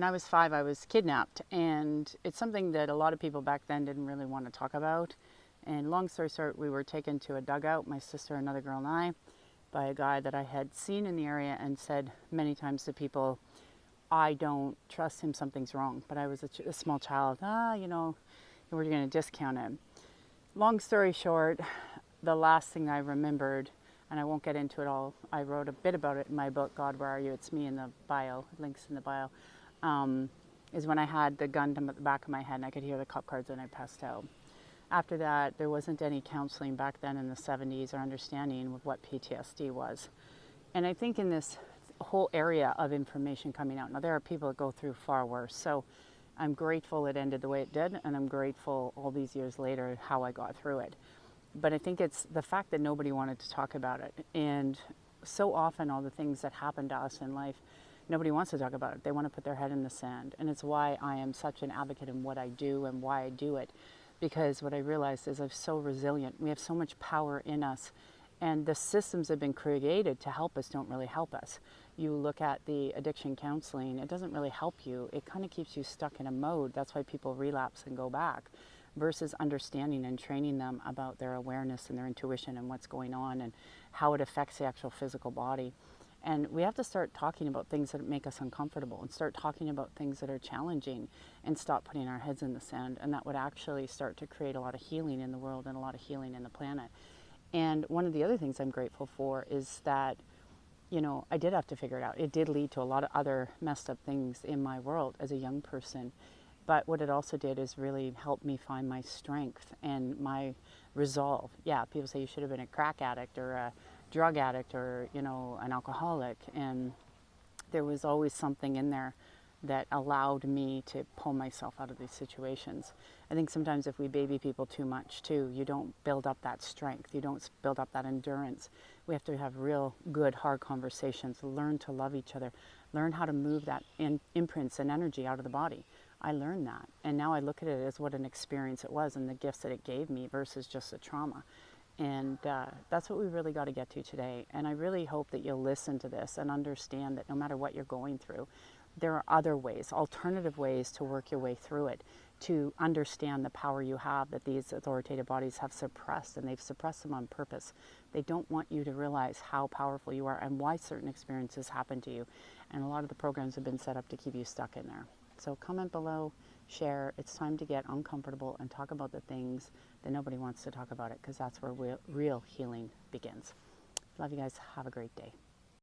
When I was 5, I was kidnapped, and it's something that a lot of people back then didn't really want to talk about. And long story short, we were taken to a dugout, my sister, another girl, and I, by a guy that I had seen in the area and said many times to people, I don't trust him, something's wrong. But I was a small child. You know, we're going to discount him. Long story short, the last thing I remembered, and I won't get into it all, I wrote a bit about it in my book, God, Where Are You? It's me in the bio, links in the bio, is when I had the gun to the back of my head and I could hear the cop cars and I passed out. After that, there wasn't any counseling back then in the 70s or understanding of what PTSD was. And I think in this whole area of information coming out, now there are people that go through far worse. So I'm grateful it ended the way it did, and I'm grateful all these years later how I got through it. But I think it's the fact that nobody wanted to talk about it. And so often all the things that happen to us in life, nobody wants to talk about it. They want to put their head in the sand. And it's why I am such an advocate in what I do and why I do it. Because what I realized is I'm so resilient. We have so much power in us. And the systems that have been created to help us don't really help us. You look at the addiction counseling, it doesn't really help you. It kind of keeps you stuck in a mode. That's why people relapse and go back. Versus understanding and training them about their awareness and their intuition and what's going on and how it affects the actual physical body. And we have to start talking about things that make us uncomfortable and start talking about things that are challenging and stop putting our heads in the sand. And that would actually start to create a lot of healing in the world and a lot of healing in the planet. And one of the other things I'm grateful for is that, you know, I did have to figure it out. It did lead to a lot of other messed up things in my world as a young person. But what it also did is really help me find my strength and my resolve. Yeah, people say you should have been a crack addict or a drug addict or, you know, an alcoholic. And there was always something in there that allowed me to pull myself out of these situations. I think sometimes if we baby people too much too, you don't build up that strength. You don't build up that endurance. We have to have real good, hard conversations, learn to love each other, learn how to move that imprints and energy out of the body. I learned that, and now I look at it as what an experience it was and the gifts that it gave me versus just a trauma. And that's what we really got to get to today. And I really hope that you'll listen to this and understand that no matter what you're going through, there are other ways, alternative ways to work your way through it, to understand the power you have that these authoritative bodies have suppressed, and they've suppressed them on purpose. They don't want you to realize how powerful you are and why certain experiences happen to you. And a lot of the programs have been set up to keep you stuck in there. So comment below, share. It's time to get uncomfortable and talk about the things that nobody wants to talk about it, because that's where real healing begins. Love you guys. Have a great day.